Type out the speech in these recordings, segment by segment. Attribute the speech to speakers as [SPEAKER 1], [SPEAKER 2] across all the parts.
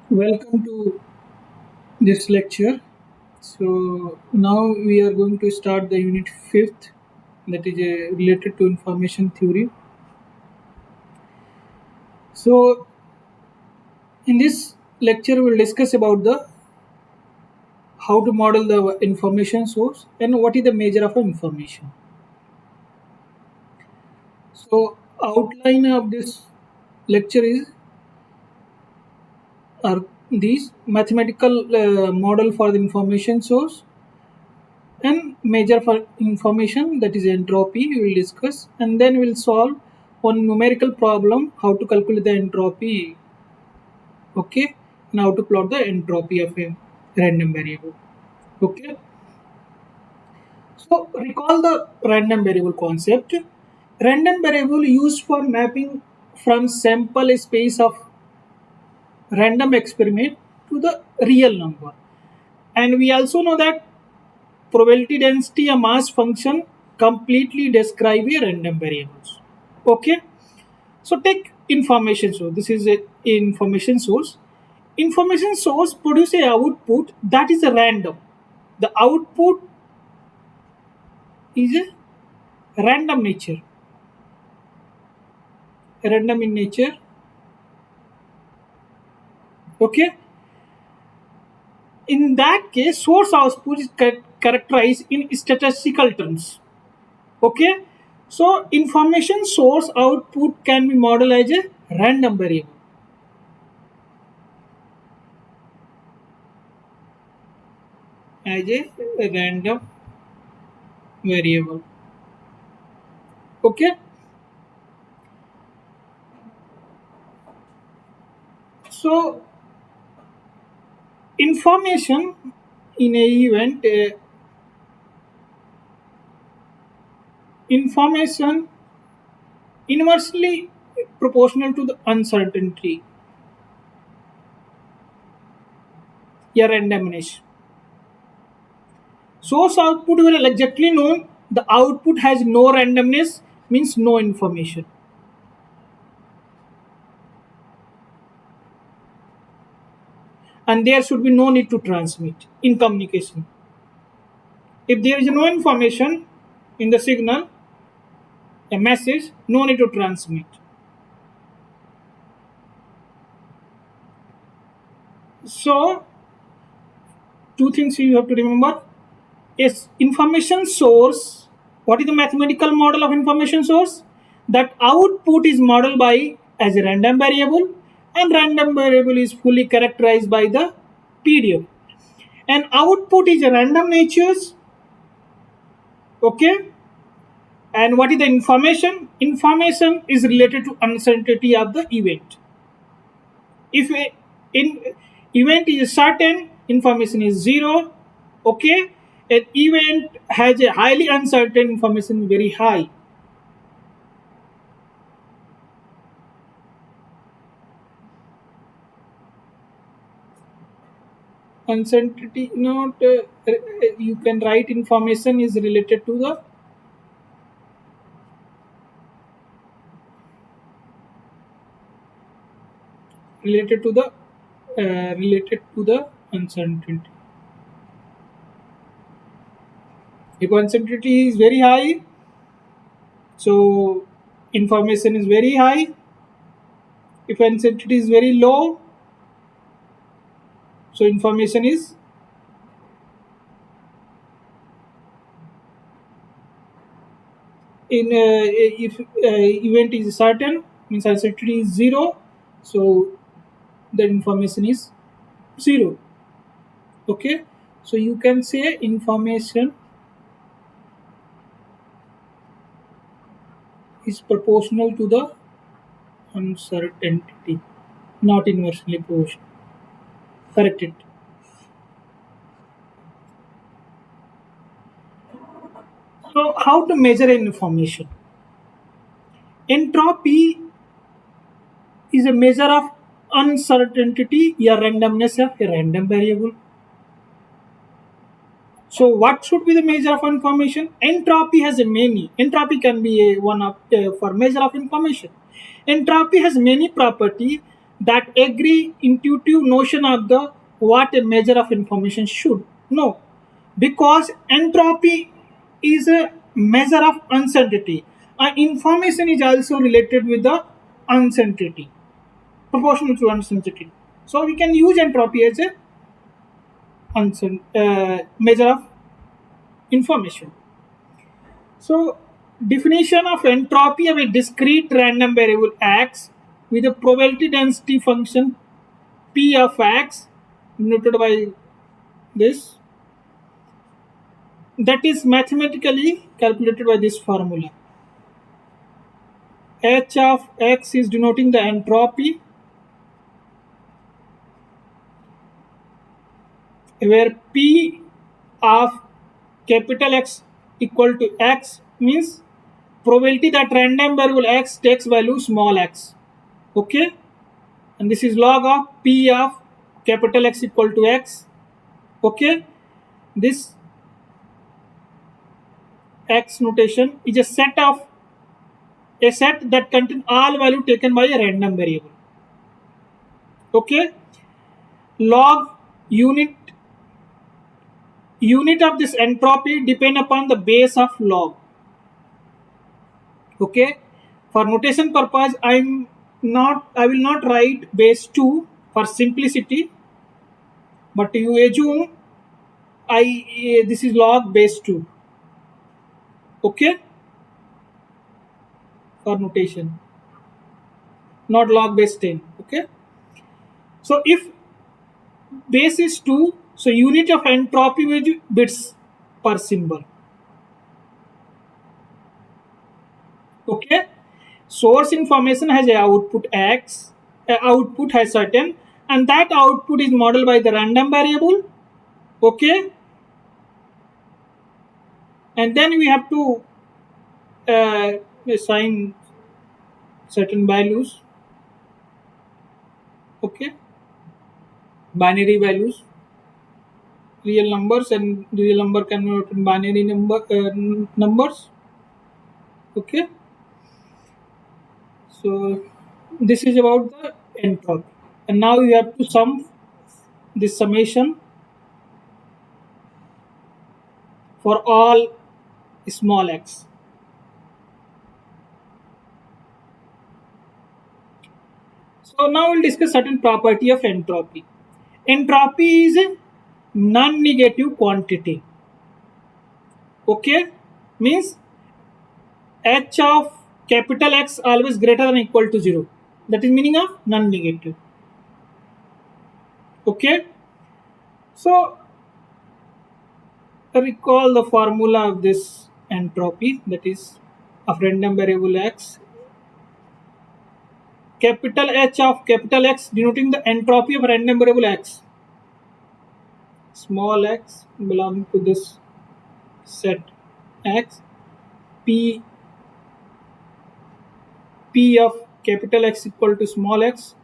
[SPEAKER 1] Welcome to this lecture. So now we are going to start the unit fifth, that is related to information theory. So in this lecture, we'll discuss about the how to model the information source and what is the measure of information. So outline of this lecture is are these mathematical model for the information source and measure for information, that is entropy, we will discuss, and then we'll solve one numerical problem how to calculate the entropy. Okay, and how to plot the entropy of a random variable. Okay, so recall the random variable concept. Random variable used for mapping from sample space of random experiment to the real number. And we also know that probability density, a mass function, completely describe a random variables. Okay, so take information source. This is a information source. Information source produce a output that is a random. The output is a random nature, random in nature. Okay, in that case, source output is characterized in statistical terms. Okay, so information source output can be modeled as a random variable. As a random variable. Okay, so information in a event, information inversely proportional to the uncertainty, a randomness. Source output will exactly known. The output has no randomness, means no information. And there should be no need to transmit in communication. If there is no information in the signal, a message, no need to transmit. So, two things you have to remember. Yes, information source. What is the mathematical model of information source? That output is modeled by as a random variable, and random variable is fully characterized by the PDF. And output is a random natures. Okay. And what is the information? Information is related to uncertainty of the event. If a in event is certain, information is zero. Okay, an event has a highly uncertain, information very high. Uncertainty not you can write information is related to the related to the uncertainty. If uncertainty is very high, so information is very high. If uncertainty is very low, so information is in if event is certain, means uncertainty is zero, so the information is zero. Okay, so you can say information is proportional to the uncertainty, not inversely proportional. Correct it. So how to measure information? Entropy is a measure of uncertainty, a randomness of a random variable. So what should be the measure of information? Entropy has a many. Entropy can be a one of for measure of information. Entropy has many property that agree intuitive notion of the what a measure of information should know, because entropy is a measure of uncertainty, and information is also related with the uncertainty, proportional to uncertainty. So we can use entropy as a measure of information. So definition of entropy of a discrete random variable x with a probability density function p of x denoted by this, that is mathematically calculated by this formula. H of x is denoting the entropy, where p of capital X equal to x means probability that random variable x takes value small x. Okay, and this is log of p of capital X equal to x. Okay, this x notation is a set that contains all value taken by a random variable. Okay, log unit of this entropy depend upon the base of log. Okay, for notation purpose I will not write base 2 for simplicity, but you assume this is log base 2. Okay, for notation, not log base 10. Okay, so if base is 2, so unit of entropy will be bits per symbol. Okay, source information has a output x, output has certain, and that output is modeled by the random variable. Okay, and then we have to assign certain values. Okay, binary values, real numbers, and real number convert in binary numbers. Okay, so this is about the entropy, and now you have to sum this summation for all small x. So now we'll discuss certain property of entropy. Entropy is a non-negative quantity. Okay, means h of capital X always greater than or equal to 0. That is meaning of non-negative. Okay, so recall the formula of this entropy, that is of random variable x. Capital H of capital X denoting the entropy of random variable x. Small x belong to this set x. P of capital X equal to small x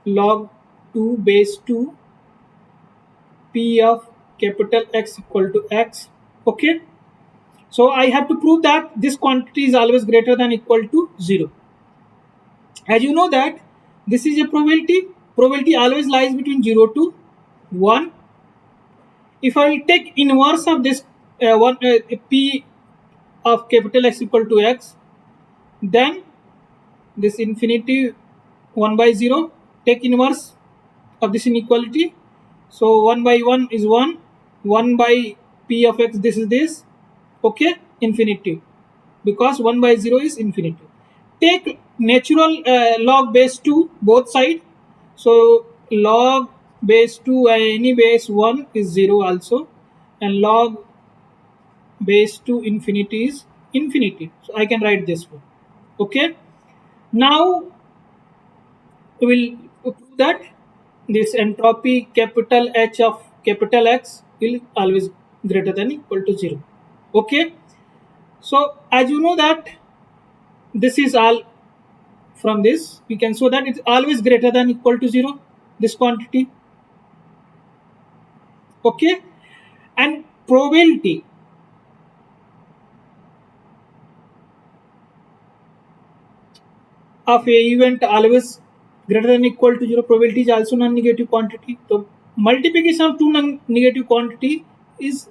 [SPEAKER 1] log 2 base 2 p of capital X equal to x. Okay, so I have to prove that this quantity is always greater than or equal to 0. As you know that this is a probability always lies between 0 to 1. If I will take inverse of this p of capital X equal to x, then this infinity 1 by 0, take inverse of this inequality. So 1 by 1 is 1, 1 by p of x, this is this. Okay, infinity, because 1 by 0 is infinity. Take natural log base 2 both side. So log base 2 any base 1 is 0 also, and log base 2 infinity is infinity. So I can write this one. Okay, now we will prove that this entropy capital H of capital X will always greater than or equal to 0. Okay, so as you know that this is all, from this we can show that it's always greater than or equal to 0, this quantity. Okay, and probability of a event always greater than equal to 0, probability is also non-negative quantity. So multiplication of two non-negative quantity is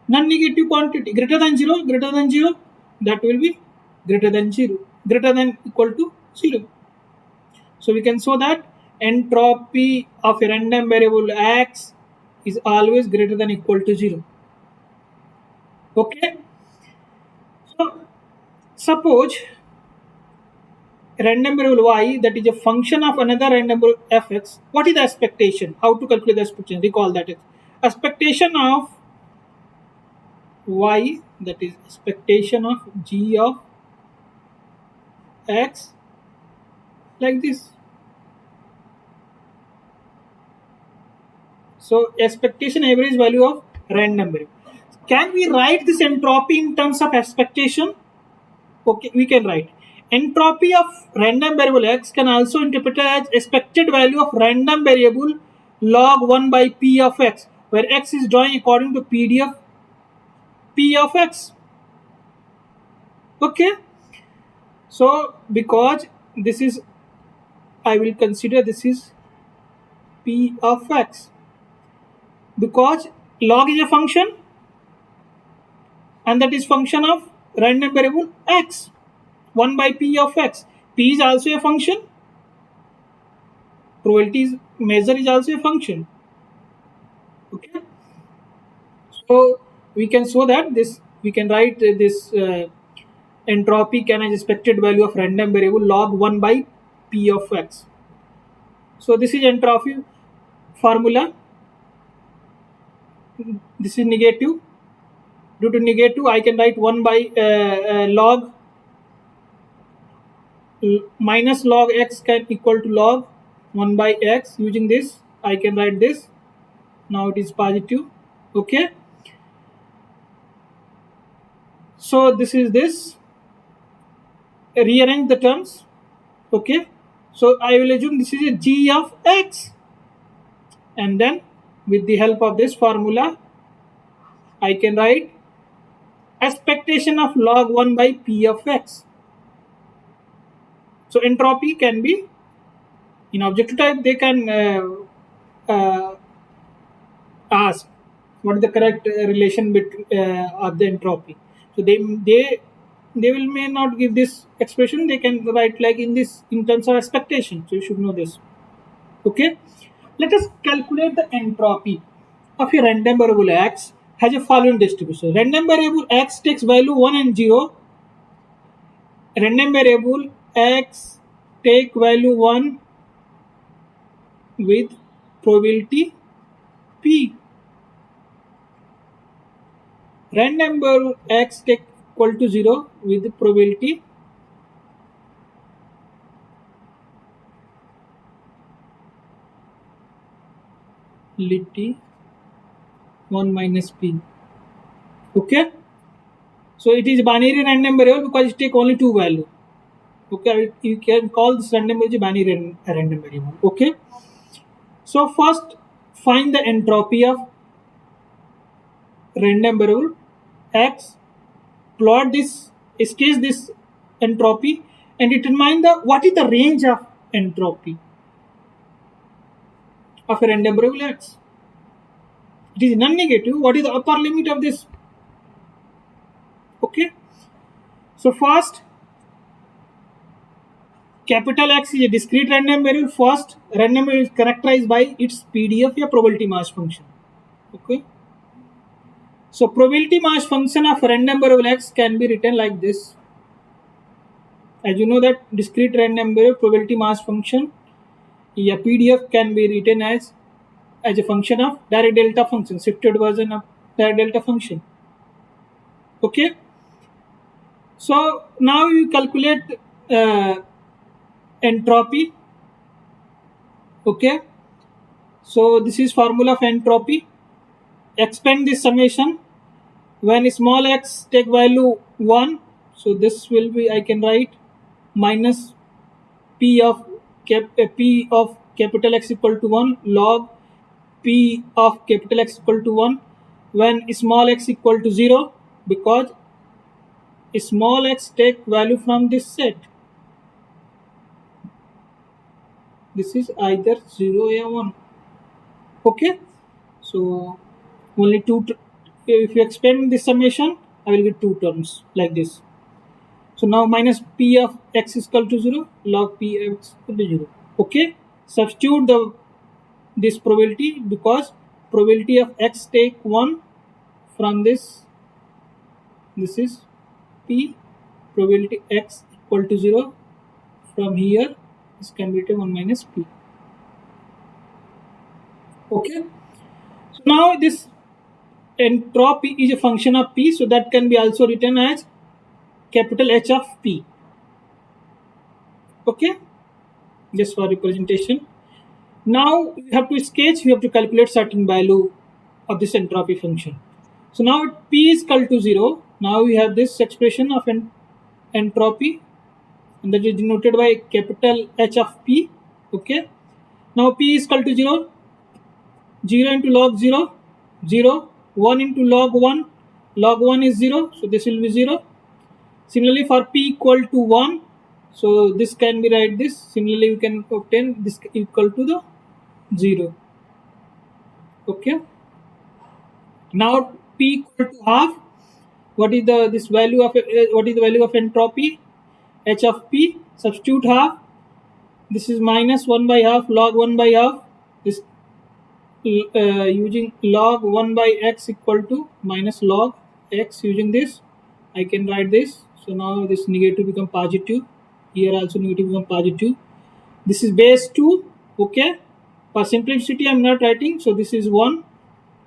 [SPEAKER 1] non-negative quantity. Greater than 0, that will be greater than 0, greater than equal to 0. So we can show that entropy of a random variable x is always greater than equal to 0. Okay. So suppose random variable y that is a function of another random variable fx. What is the expectation? How to calculate the expectation? Recall that expectation of y, that is expectation of g of x, like this. So expectation average value of random variable. Can we write this entropy in terms of expectation? Okay, we can write. Entropy of random variable x can also interpreted as expected value of random variable log 1 by p of x, where x is drawing according to PD of p of x. Okay, so because this is, I will consider this is p of x, because log is a function and that is function of random variable x, 1 by p of x. P is also a function, probability measure is also a function. Okay, so we can show that this, we can write this entropy can as expected value of random variable log 1 by p of x. So this is entropy formula. This is negative. Due to negative, I can write 1 by log minus log x can equal to log 1 by x. Using this, I can write this. Now it is positive. Okay. So this is this. Rearrange the terms. Okay. So I will assume this is a g of x. And then with the help of this formula, I can write expectation of log 1 by p of x. So entropy can be in objective type. They can ask what is the correct relation between of the entropy. So they will may not give this expression. They can write like in this in terms of expectation. So you should know this. Okay. Let us calculate the entropy of a random variable x has a following distribution. Random variable x takes value 1 and 0. Random variable x take value 1 with probability p. Random variable x take equal to 0 with probability T 1 minus p. Okay. So it is binary random variable because it take only two value. Okay, you can call this random variable binary random variable. Okay. So first find the entropy of random variable x, plot this, sketch this entropy, and determine the what is the range of entropy of a random variable x. It is non-negative. What is the upper limit of this? Okay. So first, capital X is a discrete random variable. First, random variable is characterized by its PDF, a probability mass function. Okay. So probability mass function of random variable x can be written like this. As you know that discrete random variable probability mass function, a PDF can be written as a function of Dirac delta function, shifted version of Dirac delta function. Okay. So now you calculate entropy. Okay. So this is formula of entropy. Expand this summation. When small x take value 1, so this will be, I can write minus p of capital X equal to 1 log p of capital X equal to 1 when small x equal to 0, because small x take value from this set. This is either 0 or 1. Okay, so only two. If you expand this summation, I will get two terms like this. So now minus p of x is equal to 0, log p of x is equal to 0. Okay, substitute this probability, because probability of x take 1 from this. This is p, probability x equal to 0 from here. This can be written 1 minus p. Okay, so now this entropy is a function of p, so that can be also written as capital H of p. Okay, just for representation. Now we have to sketch, we have to calculate certain value of this entropy function. So now p is equal to 0. Now we have this expression of entropy, and that is denoted by capital H of p. Okay, now p is equal to 0. 0 into log 0, 0. 1 into log 1, log 1 is 0, so this will be 0. Similarly for p equal to 1, so this can be write this. Similarly we can obtain this equal to the 0. Okay, now p equal to half. What is the value of entropy? H of p. Substitute half. This is minus 1 by half, log 1 by half. This using log 1 by x equal to minus log x. Using this, I can write this. So now this negative become positive. Here also negative become positive. This is base 2. Okay, for simplicity I am not writing. So this is 1,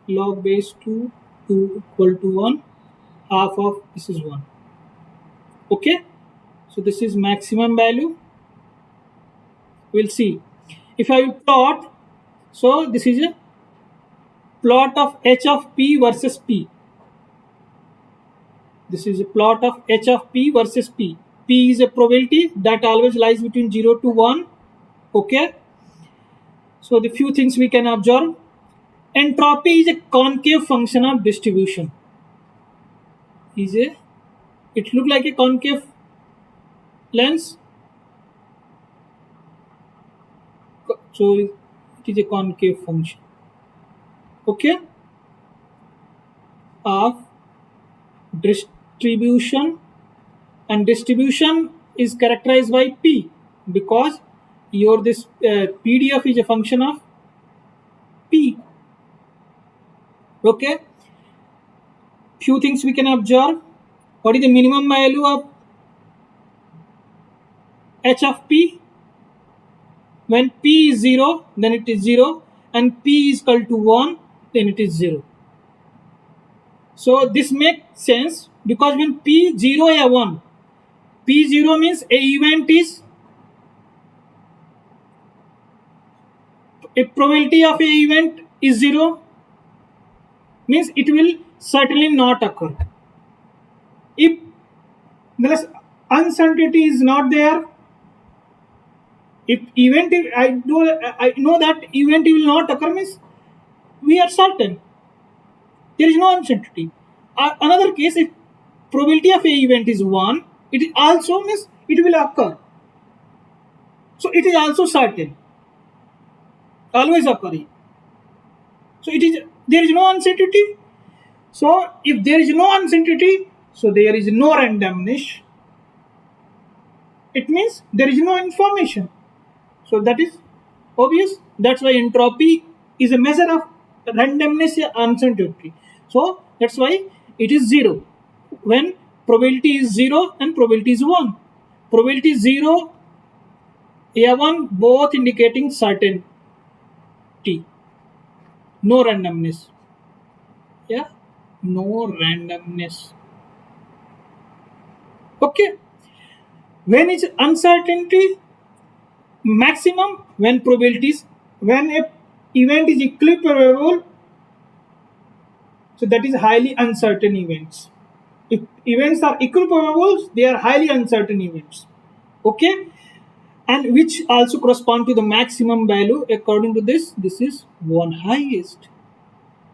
[SPEAKER 1] log base 2 equal to 1, half of this is 1. Okay, so this is maximum value. We'll see if I will plot. So this is a plot of h of p versus p. This is a plot of h of p versus p. P is a probability that always lies between 0 to 1. Okay, so the few things we can observe. Entropy is a concave function of distribution. It look like a concave lens. So it is a concave function. Okay, of distribution, and distribution is characterized by p, because your this PDF is a function of p. Okay, few things we can observe. What is the minimum value of h of p? When p is 0, then it is 0, and p is equal to 1, then it is 0. So this makes sense, because when p 0 or 1, p 0 means a event is a probability of a event is 0, means it will certainly not occur. If the uncertainty is not there, if event I know that event will not occur, means we are certain there is no uncertainty. Another case, if probability of a event is 1, it also means it will occur. So it is also certain, always occurring. So there is no uncertainty. So if there is no uncertainty, so there is no randomness. It means there is no information. So that is obvious. That's why entropy is a measure of randomness or uncertainty. So that's why it is 0 when probability is 0 and probability is 1. Probability 0, A1, both indicating certainty, no randomness. Yeah, no randomness. Okay, when is uncertainty maximum? When probabilities, when a event is equally probable, so that is highly uncertain events. If events are equal probable, they are highly uncertain events. Okay, and which also correspond to the maximum value. According to this is 1 highest.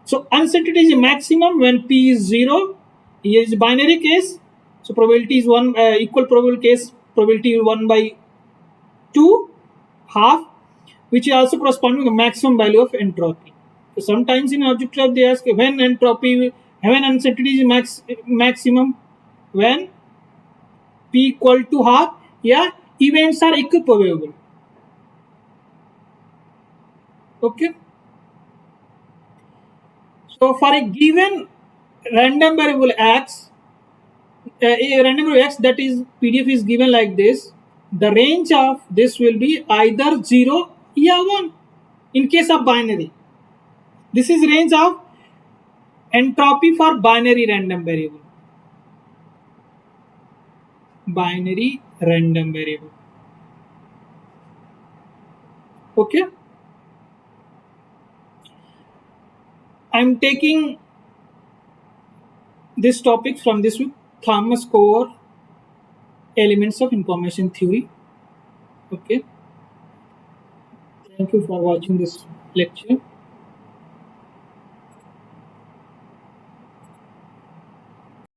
[SPEAKER 1] So uncertainty is a maximum when p is 0. Here is binary case, so probability is 1, equal probable case, probability 1 by 2, half. which is also corresponding to the maximum value of entropy. So sometimes in object lab they ask when entropy, when uncertainty is maximum, when p equal to half, yeah, events are equiprobable. Okay. So for a given random variable x, a random variable x, that is PDF is given like this. The range of this will be either 0 or 1 in case of binary. This is range of entropy for binary random variable. Binary random variable. Okay. I'm taking this topic from this book, Thomas Cole, Elements of Information Theory. Okay. Thank you for watching this lecture.